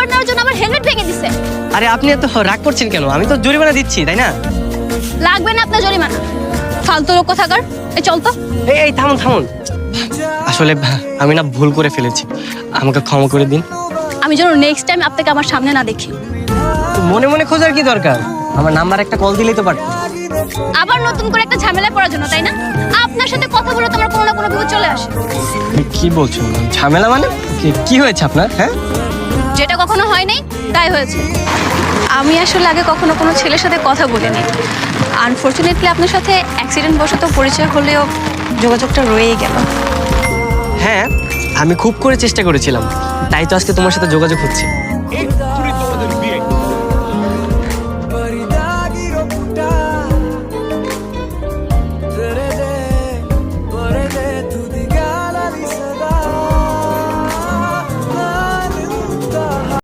Number নেওয়ার জন্য আমার হেলমেট ভেঙে দিছে। আরে আপনি এত রাগ করছেন কেন? আমি তো জরিমানা দিচ্ছি, তাই না? লাগবে না আপনার জরিমানা, ফালতু লোক কোথাকার। এই চল তো। এই থামুন থামুন, আসলে আমি না ভুল করে ফেলেছি, আমাকে ক্ষমা করে দিন। আমি যেন নেক্সট টাইম আপনাকে আমার সামনে না দেখি। মনে মনে খোঁজার কি দরকার? আমার নাম্বার একটা কল দিলেই তো পারতেন। আবার নতুন করে একটা ঝামেলা করার জন্য, তাই না? আপনার সাথে কথা বলে তোমার কোনো না কোনো বিপদ চলে আসে। কি বলছেন? ঝামেলা মানে কি হয়েছে আপনার? হ্যাঁ, যেটা কখনো হয় নাই তাই হয়েছে। আমি আসলে আগে কখনো কোনো ছেলের সাথে কথা বলিনি। আনফরচুনেটলি আপনার সাথে অ্যাক্সিডেন্ট বশত পরিচয় হলেও যোগাযোগটা রয়েই গেল। হ্যাঁ আমি খুব করে চেষ্টা করেছিলাম, তাই তো আজকে তোমার সাথে যোগাযোগ হচ্ছে।